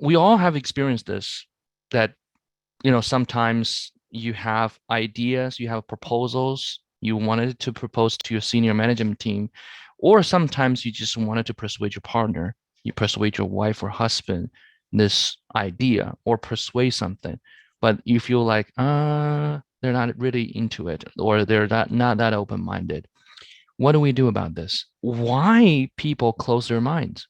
We all have experienced this, that, sometimes you have ideas, you have proposals, you wanted to propose to your senior management team, or sometimes you just wanted to persuade your partner, you persuade your wife or husband this idea or persuade something, but you feel like, they're not really into it, or they're not that open-minded. What do we do about this? Why people close their minds?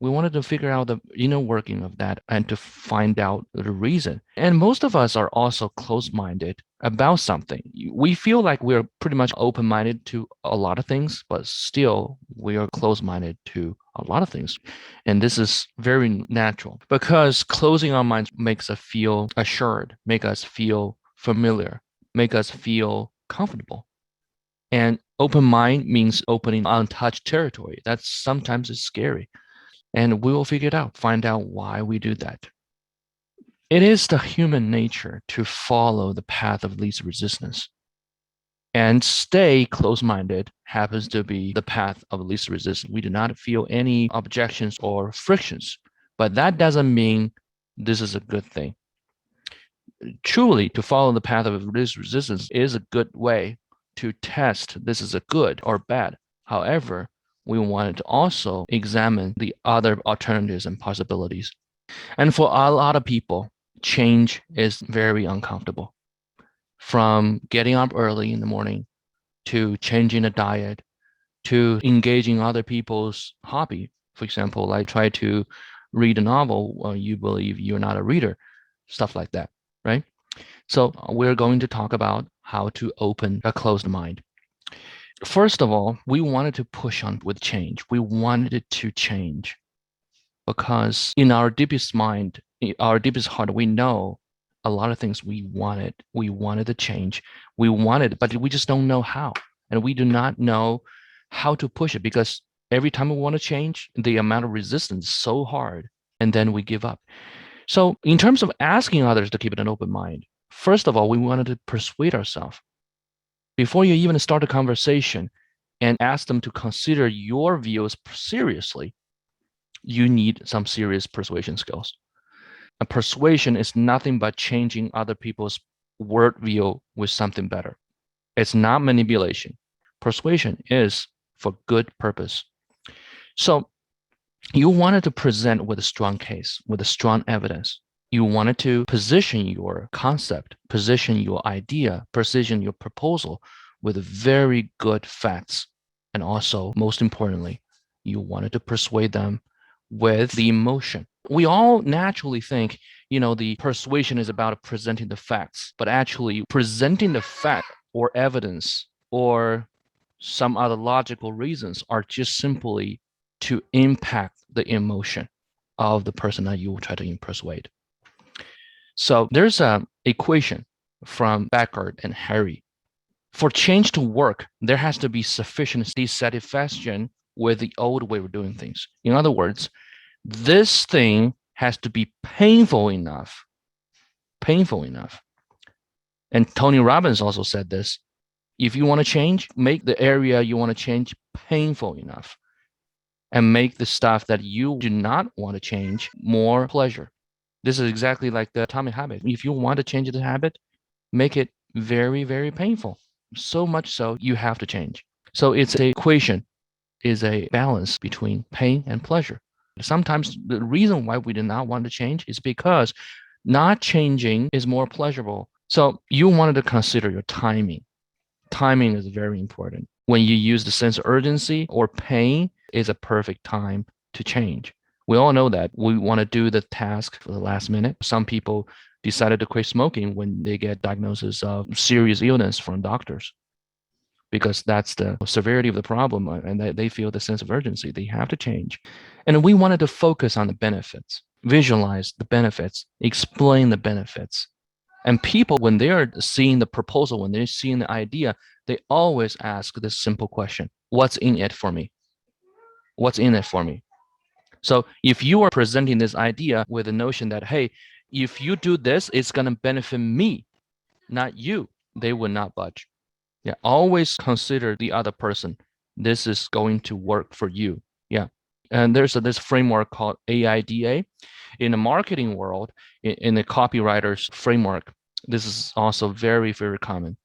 We wanted to figure out the inner working of that and to find out the reason. And most of us are also close-minded about something. We feel like we're pretty much open-minded to a lot of things, but still we are close-minded to a lot of things. And this is very natural because closing our minds makes us feel assured, make us feel familiar, make us feel comfortable. And open mind means opening untouched territory. That's sometimes it's scary. And we will figure it out, find out why we do that. It is the human nature to follow the path of least resistance. And stay close-minded happens to be the path of least resistance. We do not feel any objections or frictions, but that doesn't mean this is a good thing. Truly, to follow the path of least resistance is a good way to test this is a good or bad. However, we wanted to also examine the other alternatives and possibilities. And for a lot of people, change is very uncomfortable. From getting up early in the morning to changing a diet to engaging other people's hobby. For example, like try to read a novel while you believe you're not a reader, stuff like that, right? So we're going to talk about how to open a closed mind. First of all, we wanted to push on with change. We wanted it to change because in our deepest mind, our deepest heart, we know a lot of things we wanted. We wanted to change. We wanted, but we just don't know how. And we do not know how to push it because every time we want to change, the amount of resistance is so hard, and then we give up. So in terms of asking others to keep an open mind, first of all, we wanted to persuade ourselves. Before you even start a conversation and ask them to consider your views seriously, you need some serious persuasion skills. And persuasion is nothing but changing other people's worldview with something better. It's not manipulation. Persuasion is for good purpose. So you wanted to present with a strong case, with a strong evidence. You wanted to position your concept, position your idea, position your proposal with very good facts. And also, most importantly, you wanted to persuade them with the emotion. We all naturally think, the persuasion is about presenting the facts, but actually presenting the fact or evidence or some other logical reasons are just simply to impact the emotion of the person that you will try to persuade. So there's an equation from Beckhard and Harry. For change to work, there has to be sufficient dissatisfaction with the old way of doing things. In other words, this thing has to be painful enough. And Tony Robbins also said this. If you want to change, make the area you want to change painful enough and make the stuff that you do not want to change more pleasure. This is exactly like the atomic habit. If you want to change the habit, make it very, very painful. So much so you have to change. So it's an equation, is a balance between pain and pleasure. Sometimes the reason why we do not want to change is because not changing is more pleasurable. So you wanted to consider your timing. Timing is very important. When you use the sense of urgency or pain is a perfect time to change. We all know that we want to do the task for the last minute. Some people decided to quit smoking when they get diagnosis of serious illness from doctors because that's the severity of the problem and they feel the sense of urgency. They have to change. And we wanted to focus on the benefits, visualize the benefits, explain the benefits. And people, when they are seeing the proposal, when they're seeing the idea, they always ask this simple question: what's in it for me? What's in it for me? So if you are presenting this idea with the notion that, hey, if you do this, it's going to benefit me, not you. they would not budge. Yeah, always consider the other person. This is going to work for you. Yeah. And there's this framework called AIDA. In the marketing world, in the copywriter's framework, this is also very, very common.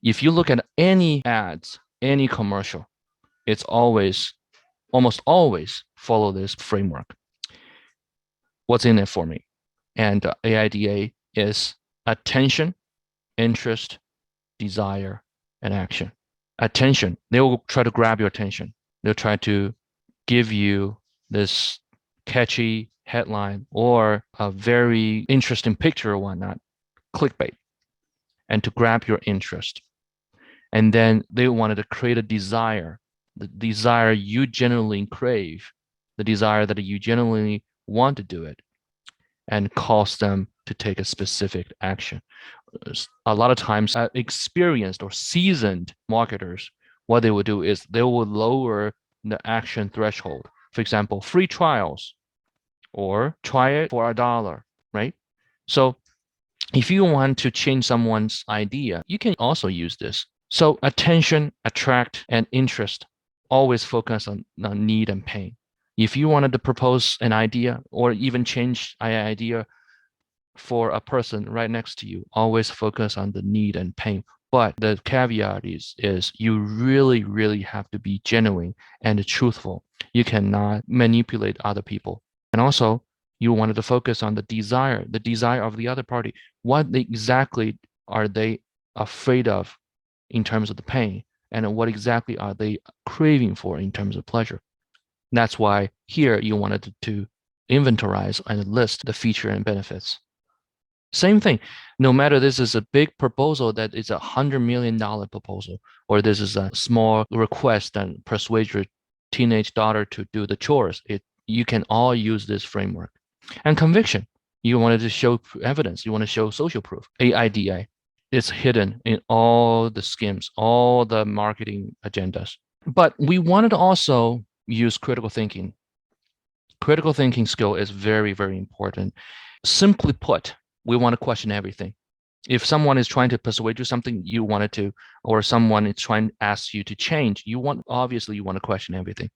If you look at any ads, any commercial, it's almost always follow this framework. What's in it for me? And AIDA is attention, interest, desire, and action. Attention, they will try to grab your attention. They'll try to give you this catchy headline or a very interesting picture or whatnot, clickbait, and to grab your interest. And then they wanted to create a desire, the desire you genuinely crave, the desire that you genuinely want to do it, and cause them to take a specific action. A lot of times, experienced or seasoned marketers, what they would do is they will lower the action threshold. For example, free trials or try it for $1, right? So if you want to change someone's idea, you can also use this. So attention, attract, and interest always focus on need and pain. If you wanted to propose an idea or even change an idea for a person right next to you, always focus on the need and pain. But the caveat is you really, really have to be genuine and truthful. You cannot manipulate other people. And also, you wanted to focus on the desire of the other party. What exactly are they afraid of in terms of the pain? And what exactly are they craving for in terms of pleasure? That's why here you wanted to inventorize and list the feature and benefits. Same thing, no matter this is a big proposal that is $100 million proposal, or this is a small request and persuade your teenage daughter to do the chores, you can all use this framework. And conviction, you wanted to show evidence, you want to show social proof. AIDA, it's hidden in all the schemes, all the marketing agendas. But we wanted to also use critical thinking. Critical thinking skill is very, very important. Simply put, we want to question everything. If someone is trying to persuade you something you wanted to, or someone is trying to ask you to change, obviously you want to question everything,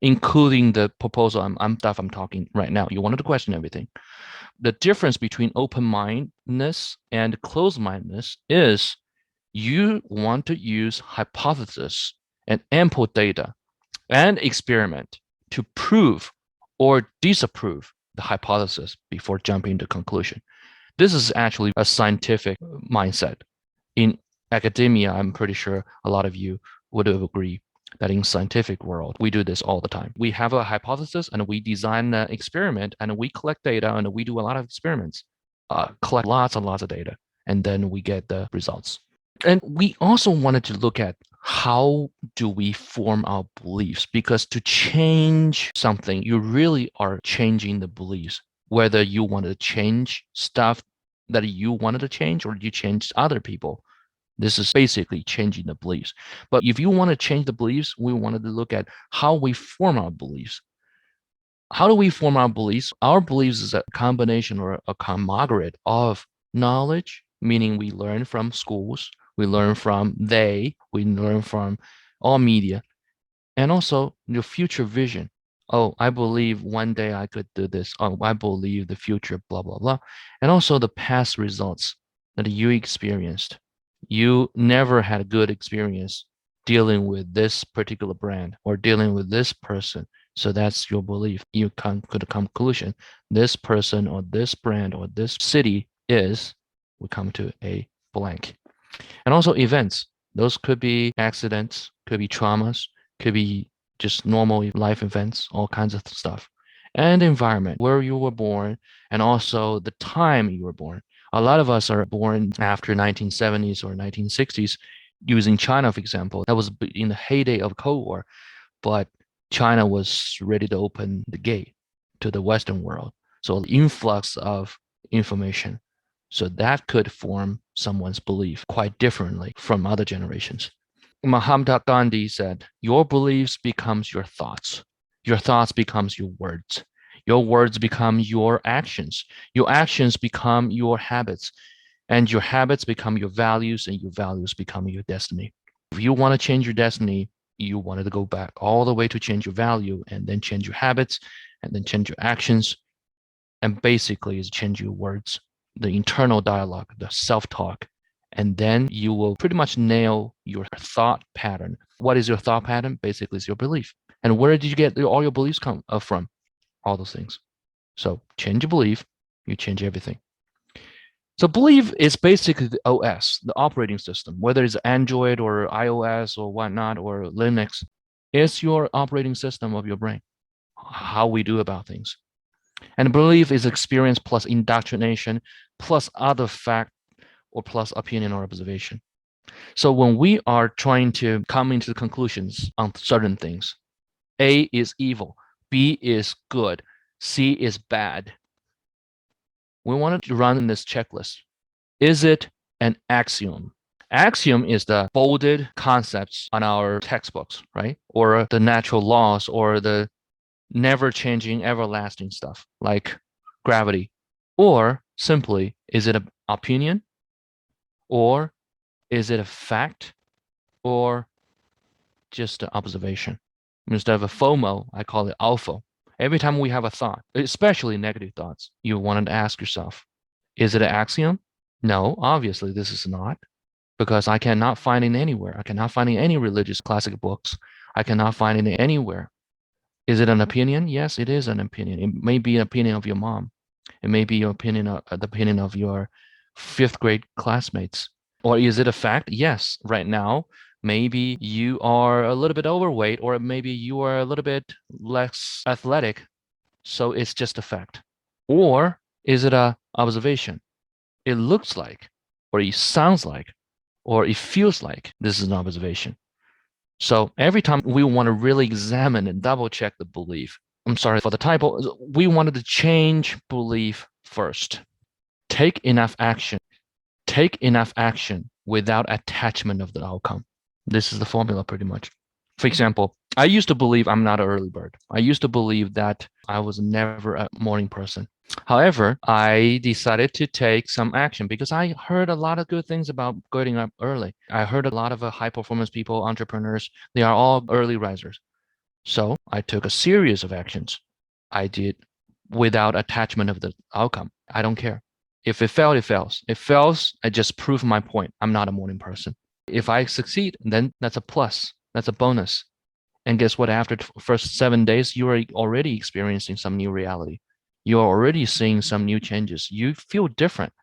including the proposal I'm talking right now. You wanted to question everything. The difference between open-mindedness and closed-mindedness is you want to use hypothesis and ample data and experiment to prove or disapprove the hypothesis before jumping to conclusion. This is actually a scientific mindset. In academia, I'm pretty sure a lot of you would agree that in scientific world, we do this all the time. We have a hypothesis and we design an experiment and we collect data and we do a lot of experiments, collect lots and lots of data, and then we get the results. And we also wanted to look at how do we form our beliefs? Because to change something, you really are changing the beliefs. Whether you want to change stuff that you wanted to change or you change other people, this is basically changing the beliefs. But if you want to change the beliefs, we wanted to look at how we form our beliefs. How do we form our beliefs? Our beliefs is a combination or a conglomerate of knowledge, meaning we learn from schools, we learn from we learn from all media, and also your future vision. Oh, I believe one day I could do this. Oh, I believe the future, blah, blah, blah. And also the past results that you experienced. You never had a good experience dealing with this particular brand or dealing with this person. So that's your belief. You come to the conclusion, this person or this brand or this city we come to a blank. And also events. Those could be accidents, could be traumas, could be just normal life events, all kinds of stuff. And environment, where you were born, and also the time you were born. A lot of us are born after 1970s or 1960s, using China, for example. That was in the heyday of Cold War, but China was ready to open the gate to the Western world. So the influx of information. So that could form someone's belief quite differently from other generations. Mahatma Gandhi said, your beliefs becomes your thoughts. Your thoughts becomes your words. Your words become your actions. Your actions become your habits. And your habits become your values, and your values become your destiny. If you want to change your destiny, you wanted to go back all the way to change your value, and then change your habits, and then change your actions, and basically is change your words, the internal dialogue, the self-talk, and then you will pretty much nail your thought pattern. What is your thought pattern? Basically, it's your belief. And where did you get all your beliefs come from? All those things. So change your belief, you change everything. So belief is basically the OS, the operating system, whether it's Android or iOS or whatnot or Linux. It's your operating system of your brain, how we do about things. And belief is experience plus indoctrination plus other fact or plus opinion or observation. So when we are trying to come into conclusions on certain things, A is evil, B is good, C is bad. We want to run this checklist. Is it an axiom? Axiom is the bolded concepts on our textbooks, right? Or the natural laws or the never changing, everlasting stuff like gravity. Or simply, is it an opinion? Or is it a fact? Or just an observation? Instead of a FOMO, I call it alpha. Every time we have a thought, especially negative thoughts, you want to ask yourself, is it an axiom? No, obviously this is not, because I cannot find it anywhere. I cannot find it in any religious classic books. I cannot find it anywhere. Is it an opinion? Yes, it is an opinion. It may be an opinion of your mom. It may be your opinion, the opinion of your fifth grade classmates. Or is it a fact? Yes, right now, maybe you are a little bit overweight, or maybe you are a little bit less athletic. So it's just a fact. Or is it an observation? It looks like, or it sounds like, or it feels like this is an observation. So every time we want to really examine and double check the belief, I'm sorry for the typo, we wanted to change belief first. Take enough action. Take enough action without attachment of the outcome. This is the formula pretty much. For example, I used to believe I'm not an early bird. I used to believe that I was never a morning person. However, I decided to take some action because I heard a lot of good things about getting up early. I heard a lot of high performance people, entrepreneurs, they are all early risers. So I took a series of actions. I did without attachment of the outcome. I don't care. If it fails, it fails. It fails, I just prove my point. I'm not a morning person. If I succeed, then that's a plus. That's a bonus. And guess what? After the first 7 days, you are already experiencing some new reality. You are already seeing some new changes. You feel different.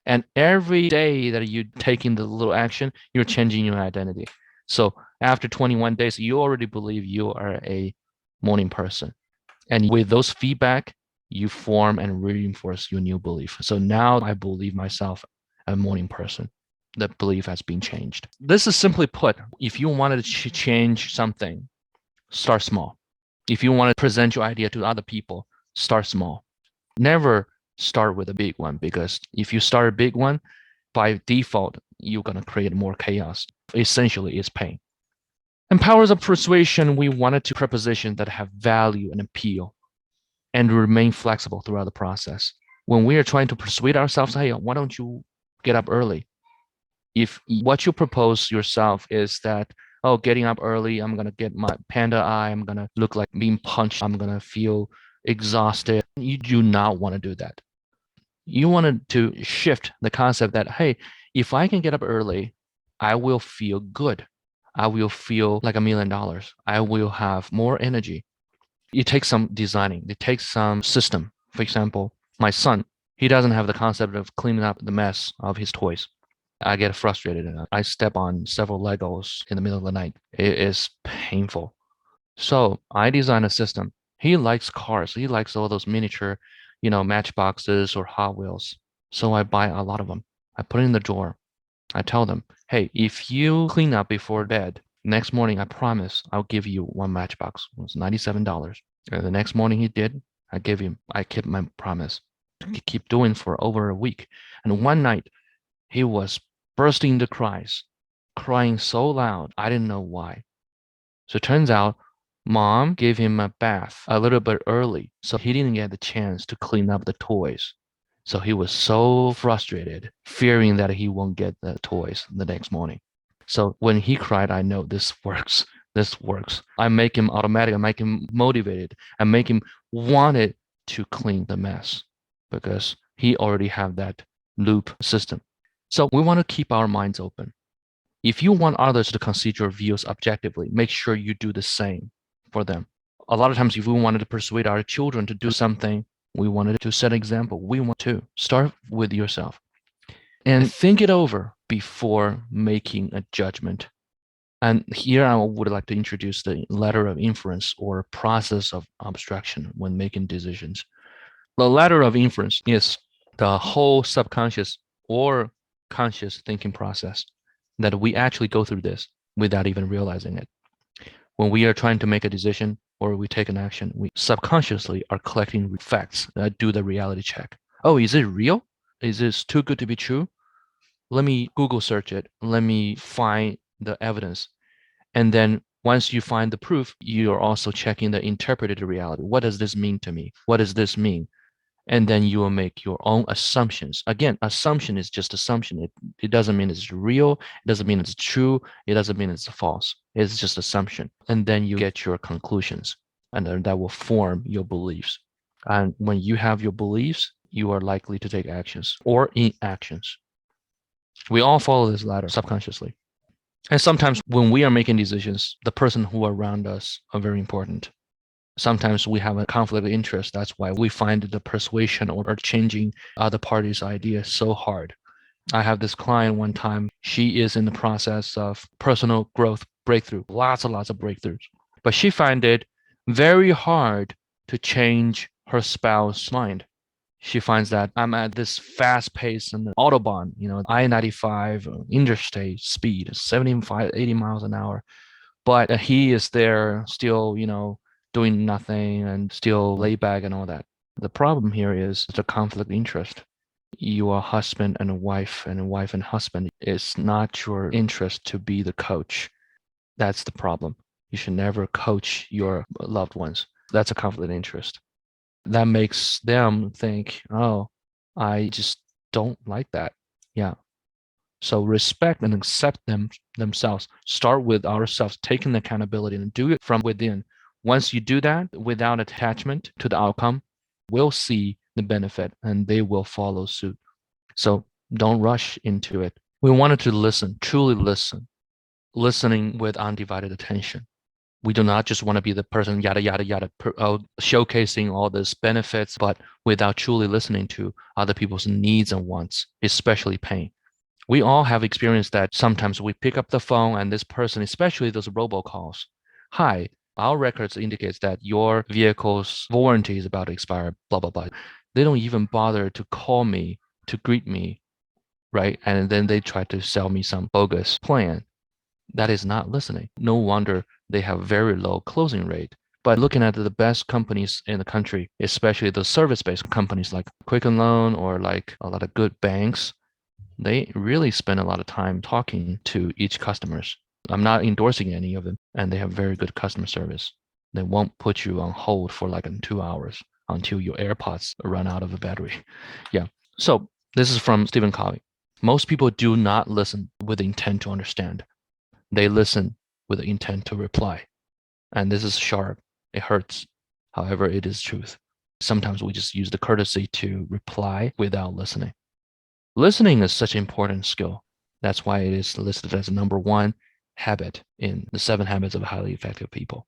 And every day that you're taking the little action, you're changing your identity. So after 21 days, you already believe you are a morning person. And with those feedback, you form and reinforce your new belief. So now I believe myself a morning person. The belief has been changed. This is simply put, if you wanted to change something, start small. If you want to present your idea to other people, start small. Never start with a big one, because if you start a big one, by default, you're going to create more chaos. Essentially, it's pain. And powers of persuasion, we wanted to prepositions that have value and appeal and remain flexible throughout the process. When we are trying to persuade ourselves, hey, why don't you get up early? If what you propose yourself is that, oh, getting up early, I'm going to get my panda eye, I'm going to look like being punched, I'm going to feel exhausted. You do not want to do that. You want to shift the concept that, hey, if I can get up early, I will feel good. I will feel like $1 million. I will have more energy. It takes some designing. It takes some system. For example, my son, he doesn't have the concept of cleaning up the mess of his toys. I get frustrated and I step on several Legos in the middle of the night. It is painful. So I design a system. He likes cars. He likes all those miniature, matchboxes or Hot Wheels. So I buy a lot of them. I put it in the drawer. I tell them, hey, if you clean up before bed, next morning, I promise I'll give you one matchbox. It was $97. And the next morning he did. I kept my promise. Keep doing for over a week. And one night he was bursting into cries, crying so loud, I didn't know why. So it turns out mom gave him a bath a little bit early, so he didn't get the chance to clean up the toys. So he was so frustrated, fearing that he won't get the toys the next morning. So when he cried, I know this works. This works. I make him automatic. I make him motivated. I make him wanted to clean the mess because he already have that loop system. So we want to keep our minds open. If you want others to consider your views objectively, make sure you do the same for them. A lot of times, if we wanted to persuade our children to do something, we wanted to set an example. We want to start with yourself and think it over before making a judgment. And here I would like to introduce the ladder of inference or process of abstraction when making decisions. The ladder of inference is the whole subconscious or conscious thinking process that we actually go through this without even realizing it. When we are trying to make a decision or we take an action, we subconsciously are collecting facts that do the reality check. Oh, is it real? Is this too good to be true? Let me Google search it. Let me find the evidence. And then once you find the proof, you are also checking the interpreted reality. What does this mean to me? What does this mean? And then you will make your own assumptions. Again, assumption is just assumption. It doesn't mean it's real. It doesn't mean it's true. It doesn't mean it's false. It's just assumption. And then you get your conclusions, and then that will form your beliefs. And when you have your beliefs, you are likely to take actions or inactions. We all follow this ladder subconsciously. And sometimes when we are making decisions, the person who are around us are very important. Sometimes we have a conflict of interest. That's why we find the persuasion or changing other parties' ideas so hard. I have this client one time. She is in the process of personal growth breakthrough, lots and lots of breakthroughs. But she find it very hard to change her spouse's mind. She finds that I'm at this fast pace in the Autobahn, I-95 interstate speed, 75, 80 miles an hour. But he is there still, doing nothing and still laid back and all that. The problem here is the conflict of interest. You are husband and wife and husband. It's not your interest to be the coach. That's the problem. You should never coach your loved ones. That's a conflict of interest. That makes them think, oh, I just don't like that. Yeah. So respect and accept themselves. Start with ourselves, taking accountability and do it from within. Once you do that without attachment to the outcome, we'll see the benefit and they will follow suit. So don't rush into it. We wanted to listen, truly listen, listening with undivided attention. We do not just want to be the person, yada, yada, yada, showcasing all these benefits, but without truly listening to other people's needs and wants, especially pain. We all have experienced that sometimes we pick up the phone and this person, especially those robocalls, hi, our records indicates that your vehicle's warranty is about to expire, blah, blah, blah. They don't even bother to call me to greet me, right? And then they try to sell me some bogus plan. That is not listening. No wonder they have very low closing rate. But looking at the best companies in the country, especially the service-based companies like Quicken Loan or like a lot of good banks, they really spend a lot of time talking to each customers. I'm not endorsing any of them, and they have very good customer service. They won't put you on hold for like 2 hours until your AirPods run out of the battery. Yeah. So this is from Stephen Covey. Most people do not listen with the intent to understand. They listen with the intent to reply. And this is sharp. It hurts. However, it is truth. Sometimes we just use the courtesy to reply without listening. Listening is such an important skill. That's why it is listed as number 1 habit in the 7 habits of highly effective people.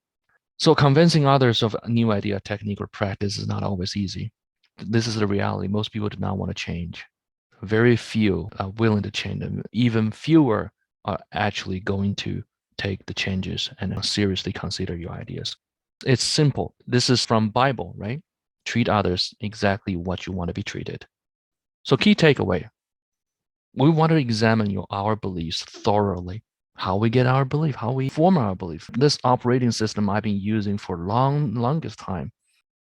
So convincing others of a new idea, technique, or practice is not always easy. This is the reality. Most people do not want to change. Very few are willing to change them. Even fewer are actually going to take the changes and seriously consider your ideas. It's simple. This is from Bible, right? Treat others exactly what you want to be treated. So key takeaway, we want to examine our beliefs thoroughly. How we get our belief, how we form our belief. This operating system I've been using for longest time,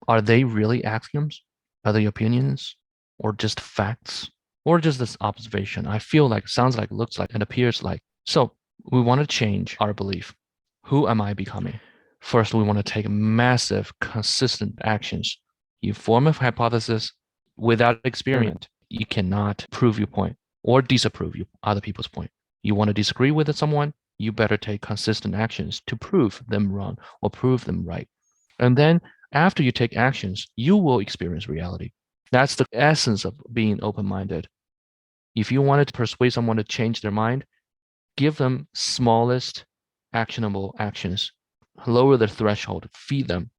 are they really axioms? Are they opinions? Or just facts? Or just this observation? I feel like, sounds like, looks like, and appears like. So we want to change our belief. Who am I becoming? First, we want to take massive, consistent actions. You form a hypothesis, Without experiment, you cannot prove your point or disapprove other people's point. You want to disagree with someone, you better take consistent actions to prove them wrong or prove them right. And then after you take actions, you will experience reality. That's the essence of being open-minded. If you wanted to persuade someone to change their mind, give them smallest actionable actions. Lower the threshold, feed them.